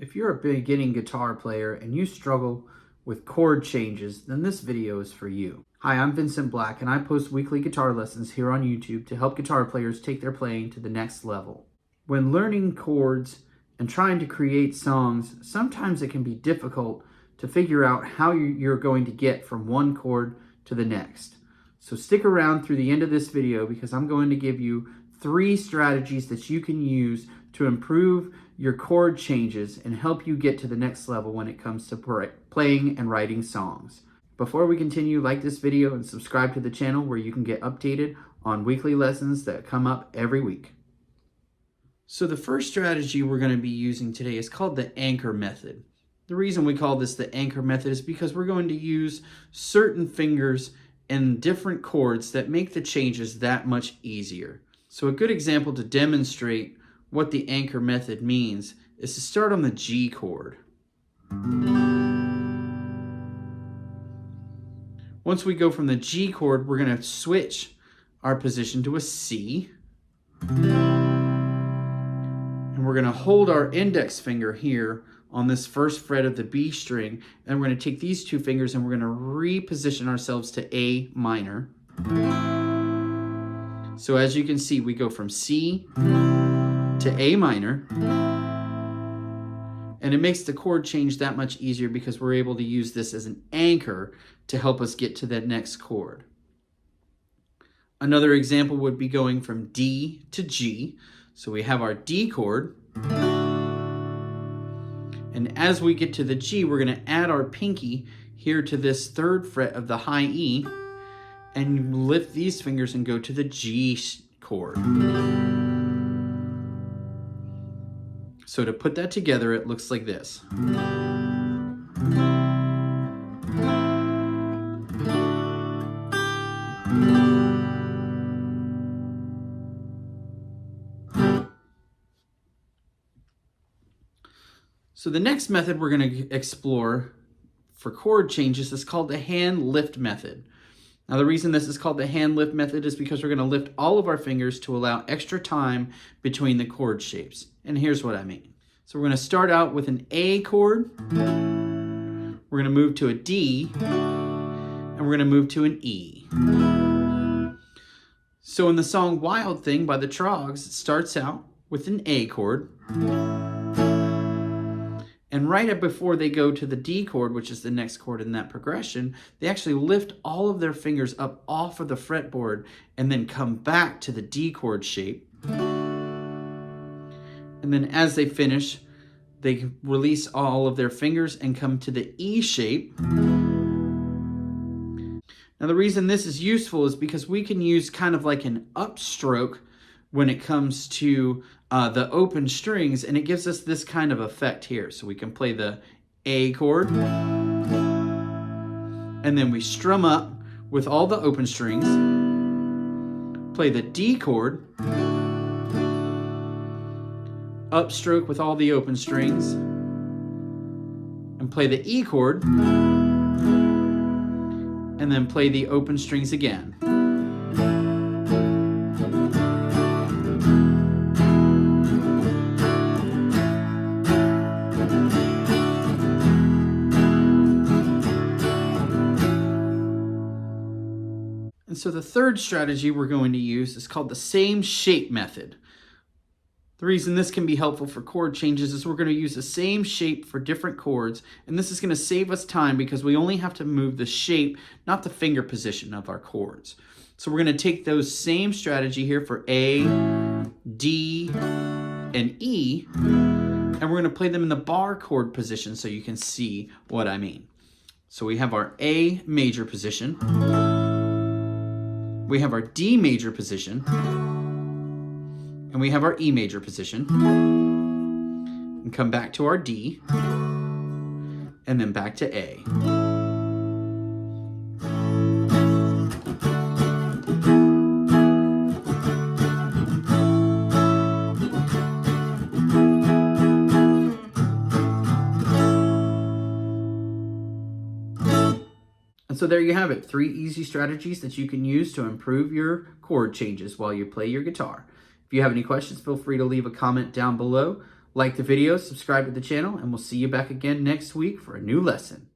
If you're a beginning guitar player and you struggle with chord changes, then this video is for you. Hi, I'm Vincent Black and I post weekly guitar lessons here on YouTube to help guitar players take their playing to the next level. When learning chords and trying to create songs, sometimes it can be difficult to figure out how you're going to get from one chord to the next. So stick around through the end of this video because I'm going to give you 3 strategies that you can use to improve your chord changes and help you get to the next level when it comes to playing and writing songs. Before we continue, like this video and subscribe to the channel where you can get updated on weekly lessons that come up every week. So the first strategy we're going to be using today is called the anchor method. The reason we call this the anchor method is because we're going to use certain fingers and different chords that make the changes that much easier. So a good example to demonstrate what the anchor method means is to start on the G chord. Once we go from the G chord, we're going to switch our position to a C. And we're going to hold our index finger here on this first fret of the B string, and we're going to take these 2 fingers and we're going to reposition ourselves to A minor. So as you can see, we go from C to A minor, and it makes the chord change that much easier because we're able to use this as an anchor to help us get to that next chord. Another example would be going from D to G. So we have our D chord, and as we get to the G, we're going to add our pinky here to this 3rd fret of the high E and lift these fingers and go to the G chord. So to put that together, it looks like this. So the next method we're going to explore for chord changes is called the hand lift method. Now the reason this is called the hand lift method is because we're going to lift all of our fingers to allow extra time between the chord shapes. And here's what I mean. So we're going to start out with an A chord, we're going to move to a D, and we're going to move to an E. So in the song Wild Thing by the Trogs, it starts out with an A chord. And right up before they go to the D chord, which is the next chord in that progression, they actually lift all of their fingers up off of the fretboard and then come back to the D chord shape. And then as they finish, they release all of their fingers and come to the E shape. Now the reason this is useful is because we can use kind of like an upstroke when it comes to the open strings, and it gives us this kind of effect here. So we can play the A chord, and then we strum up with all the open strings, play the D chord, upstroke with all the open strings, and play the E chord, and then play the open strings again. And so the third strategy we're going to use is called the same shape method. The reason this can be helpful for chord changes is we're going to use the same shape for different chords, and this is going to save us time because we only have to move the shape, not the finger position of our chords. So we're going to take those same strategy here for A, D, and E, and we're going to play them in the bar chord position so you can see what I mean. So we have our A major position, we have our D major position, and we have our E major position, and come back to our D, and then back to A. And so there you have it, 3 easy strategies that you can use to improve your chord changes while you play your guitar. If you have any questions, feel free to leave a comment down below. Like the video, subscribe to the channel, and we'll see you back again next week for a new lesson.